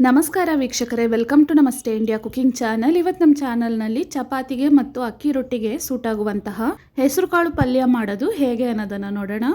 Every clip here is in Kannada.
ನಮಸ್ಕಾರ ವೀಕ್ಷಕರೇ, ವೆಲ್ಕಮ್ ಟು ನಮಸ್ತೆ ಇಂಡಿಯಾ ಕುಕಿಂಗ್ ಚಾನಲ್. ಇವತ್ತು ನಮ್ಮ ಚಾನಲ್ನಲ್ಲಿ ಚಪಾತಿಗೆ ಮತ್ತು ಅಕ್ಕಿ ರೊಟ್ಟಿಗೆ ಸೂಟ್ ಆಗುವಂತಹ ಹೆಸರುಕಾಳು ಪಲ್ಯ ಮಾಡೋದು ಹೇಗೆ ಅನ್ನೋದನ್ನು ನೋಡೋಣ.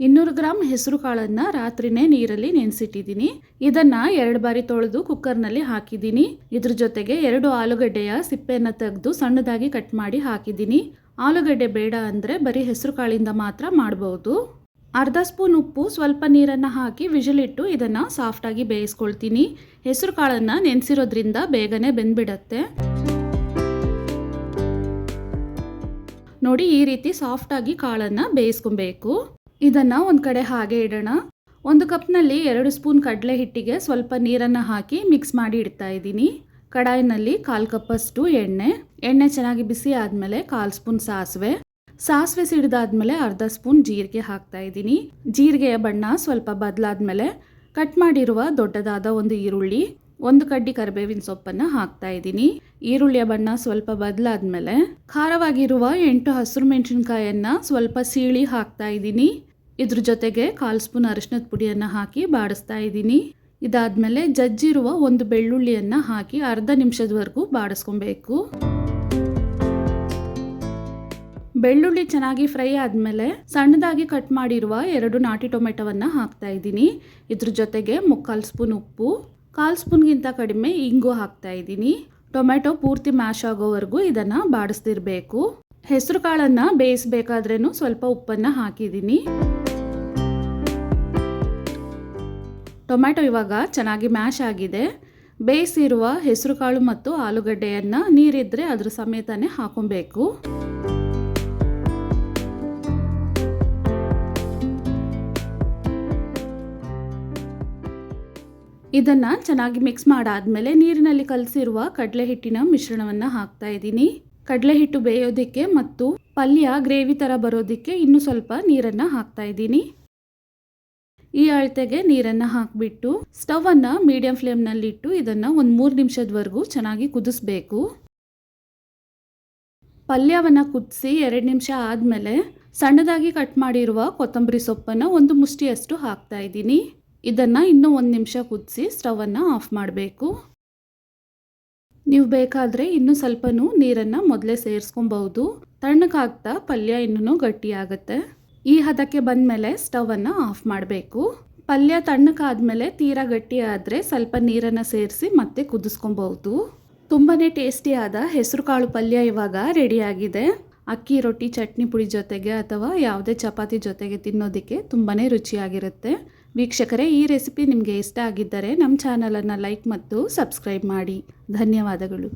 ಇನ್ನೂರು ಗ್ರಾಂ ಹೆಸರು ಕಾಳನ್ನು ರಾತ್ರಿನೇ ನೀರಲ್ಲಿ ನೆನೆಸಿಟ್ಟಿದ್ದೀನಿ. ಇದನ್ನ 2 ಬಾರಿ ತೊಳೆದು ಕುಕ್ಕರ್ನಲ್ಲಿ ಹಾಕಿದ್ದೀನಿ. ಇದ್ರ ಜೊತೆಗೆ 2 ಆಲೂಗಡ್ಡೆಯ ಸಿಪ್ಪೆಯನ್ನು ತೆಗೆದು ಸಣ್ಣದಾಗಿ ಕಟ್ ಮಾಡಿ ಹಾಕಿದ್ದೀನಿ. ಆಲೂಗಡ್ಡೆ ಬೇಡ ಅಂದರೆ ಬರೀ ಹೆಸರು ಕಾಳಿಂದ ಮಾತ್ರ ಮಾಡಬಹುದು. ಅರ್ಧ ಸ್ಪೂನ್ ಉಪ್ಪು, ಸ್ವಲ್ಪ ನೀರನ್ನು ಹಾಕಿ ವಿಜಿಲಿಟ್ಟು ಇದನ್ನು ಸಾಫ್ಟಾಗಿ ಬೇಯಿಸ್ಕೊಳ್ತೀನಿ. ಹೆಸರು ಕಾಳನ್ನು ನೆನೆಸಿರೋದ್ರಿಂದ ಬೇಗನೆ ಬೆಂದ್ಬಿಡತ್ತೆ. ನೋಡಿ, ಈ ರೀತಿ ಸಾಫ್ಟಾಗಿ ಕಾಳನ್ನು ಬೇಯಿಸ್ಕೊಬೇಕು. ಇದನ್ನು ಒಂದು ಕಡೆ ಹಾಗೆ ಇಡೋಣ. 1 ಕಪ್ನಲ್ಲಿ 2 ಸ್ಪೂನ್ ಕಡಲೆ ಹಿಟ್ಟಿಗೆ ಸ್ವಲ್ಪ ನೀರನ್ನು ಹಾಕಿ ಮಿಕ್ಸ್ ಮಾಡಿ ಇಡ್ತಾ ಇದ್ದೀನಿ. ಕಡಾಯಿನಲ್ಲಿ 1/4 ಕಪ್ಪಷ್ಟು ಎಣ್ಣೆ ಚೆನ್ನಾಗಿ ಬಿಸಿ ಆದಮೇಲೆ 1/4 ಸ್ಪೂನ್ ಸಾಸಿವೆ ಸಿಡಿದಾದ್ಮೇಲೆ ಅರ್ಧ ಸ್ಪೂನ್ ಜೀರಿಗೆ ಹಾಕ್ತಾ ಇದ್ದೀನಿ. ಜೀರಿಗೆಯ ಬಣ್ಣ ಸ್ವಲ್ಪ ಬದಲಾದ್ಮೇಲೆ ಕಟ್ ಮಾಡಿರುವ ದೊಡ್ಡದಾದ ಒಂದು ಈರುಳ್ಳಿ, 1 ಕಡ್ಡಿ ಕರಿಬೇವಿನ ಸೊಪ್ಪನ್ನು ಹಾಕ್ತಾ ಇದ್ದೀನಿ. ಈರುಳ್ಳಿಯ ಬಣ್ಣ ಸ್ವಲ್ಪ ಬದಲಾದ್ಮೇಲೆ ಖಾರವಾಗಿರುವ 8 ಹಸಿರು ಮೆಣಸಿನಕಾಯನ್ನು ಸ್ವಲ್ಪ ಸೀಳಿ ಹಾಕ್ತಾ ಇದ್ದೀನಿ. ಇದ್ರ ಜೊತೆಗೆ 1/4 ಸ್ಪೂನ್ ಅರಿಶಿನದ ಪುಡಿಯನ್ನು ಹಾಕಿ ಬಾಡಿಸ್ತಾ ಇದ್ದೀನಿ. ಇದಾದ್ಮೇಲೆ ಜಜ್ಜಿರುವ 1 ಬೆಳ್ಳುಳ್ಳಿಯನ್ನು ಹಾಕಿ ಅರ್ಧ ನಿಮಿಷದವರೆಗೂ ಬಾಡಿಸ್ಕೊಬೇಕು. ಬೆಳ್ಳುಳ್ಳಿ ಚೆನ್ನಾಗಿ ಫ್ರೈ ಆದಮೇಲೆ ಸಣ್ಣದಾಗಿ ಕಟ್ ಮಾಡಿರುವ 2 ನಾಟಿ ಟೊಮೆಟೊವನ್ನು ಹಾಕ್ತಾ ಇದ್ದೀನಿ. ಇದ್ರ ಜೊತೆಗೆ 3/4 ಸ್ಪೂನ್ ಉಪ್ಪು, 1/4 ಸ್ಪೂನ್ಗಿಂತ ಕಡಿಮೆ ಇಂಗು ಹಾಕ್ತಾ ಇದ್ದೀನಿ. ಟೊಮೆಟೊ ಪೂರ್ತಿ ಮ್ಯಾಶ್ ಆಗೋವರೆಗೂ ಇದನ್ನು ಬಾಡಿಸ್ತಿರ್ಬೇಕು. ಹೆಸರು ಕಾಳನ್ನು ಬೇಯಿಸಬೇಕಾದ್ರೂ ಸ್ವಲ್ಪ ಉಪ್ಪನ್ನು ಹಾಕಿದ್ದೀನಿ. ಟೊಮೆಟೊ ಇವಾಗ ಚೆನ್ನಾಗಿ ಮ್ಯಾಶ್ ಆಗಿದೆ. ಬೇಯಿಸಿರುವ ಹೆಸರು ಕಾಳು ಮತ್ತು ಆಲೂಗಡ್ಡೆಯನ್ನು ನೀರಿದ್ರೆ ಅದ್ರ ಸಮೇತನೇ ಹಾಕೊಬೇಕು. ಇದನ್ನು ಚೆನ್ನಾಗಿ ಮಿಕ್ಸ್ ಮಾಡಾದ್ಮೇಲೆ ನೀರಿನಲ್ಲಿ ಕಲಸಿರುವ ಕಡಲೆ ಹಿಟ್ಟಿನ ಮಿಶ್ರಣವನ್ನು ಹಾಕ್ತಾ ಇದ್ದೀನಿ. ಕಡಲೆ ಹಿಟ್ಟು ಬೇಯೋದಕ್ಕೆ ಮತ್ತು ಪಲ್ಯ ಗ್ರೇವಿ ಥರ ಬರೋದಕ್ಕೆ ಇನ್ನೂ ಸ್ವಲ್ಪ ನೀರನ್ನು ಹಾಕ್ತಾ ಇದ್ದೀನಿ. ಈ ಅಳತೆಗೆ ನೀರನ್ನು ಹಾಕಿಬಿಟ್ಟು ಸ್ಟವನ್ನು ಮೀಡಿಯಂ ಫ್ಲೇಮ್ನಲ್ಲಿಟ್ಟು ಇದನ್ನು 3 ನಿಮಿಷದವರೆಗೂ ಚೆನ್ನಾಗಿ ಕುದಿಸ್ಬೇಕು. ಪಲ್ಯವನ್ನು ಕುದಿಸಿ 2 ನಿಮಿಷ ಆದಮೇಲೆ ಸಣ್ಣದಾಗಿ ಕಟ್ ಮಾಡಿರುವ ಕೊತ್ತಂಬರಿ ಸೊಪ್ಪನ್ನು 1 ಮುಷ್ಟಿಯಷ್ಟು ಹಾಕ್ತಾ ಇದ್ದೀನಿ. ಇದನ್ನು ಇನ್ನೂ 1 ನಿಮಿಷ ಕುದಿಸಿ ಸ್ಟವನ್ನು ಆಫ್ ಮಾಡಬೇಕು. ನೀವು ಬೇಕಾದರೆ ಇನ್ನೂ ಸ್ವಲ್ಪನೂ ನೀರನ್ನು ಮೊದಲೇ ಸೇರಿಸ್ಕೊಬಹುದು. ತಣ್ಣಗಾಗ್ತಾ ಪಲ್ಯ ಇನ್ನೂ ಗಟ್ಟಿಯಾಗುತ್ತೆ. ಈ ಹದಕ್ಕೆ ಬಂದಮೇಲೆ ಸ್ಟವನ್ನು ಆಫ್ ಮಾಡಬೇಕು. ಪಲ್ಯ ತಣ್ಣಗಾದ್ಮೇಲೆ ತೀರಾ ಗಟ್ಟಿ ಆದರೆ ಸ್ವಲ್ಪ ನೀರನ್ನು ಸೇರಿಸಿ ಮತ್ತೆ ಕುದಿಸ್ಕೊಬಹುದು. ತುಂಬಾ ಟೇಸ್ಟಿಯಾದ ಹೆಸರು ಕಾಳು ಪಲ್ಯ ಇವಾಗ ರೆಡಿಯಾಗಿದೆ. ಅಕ್ಕಿ ರೊಟ್ಟಿ, ಚಟ್ನಿ ಪುಡಿ ಜೊತೆಗೆ ಅಥವಾ ಯಾವುದೇ ಚಪಾತಿ ಜೊತೆಗೆ ತಿನ್ನೋದಕ್ಕೆ ತುಂಬಾ ರುಚಿಯಾಗಿರುತ್ತೆ. ವೀಕ್ಷಕರೇ, ಈ ರೆಸಿಪಿ ನಿಮಗೆ ಇಷ್ಟ ಆಗಿದ್ದರೆ ನಮ್ಮ ಚಾನಲನ್ನು ಲೈಕ್ ಮತ್ತು ಸಬ್ಸ್ಕ್ರೈಬ್ ಮಾಡಿ. ಧನ್ಯವಾದಗಳು.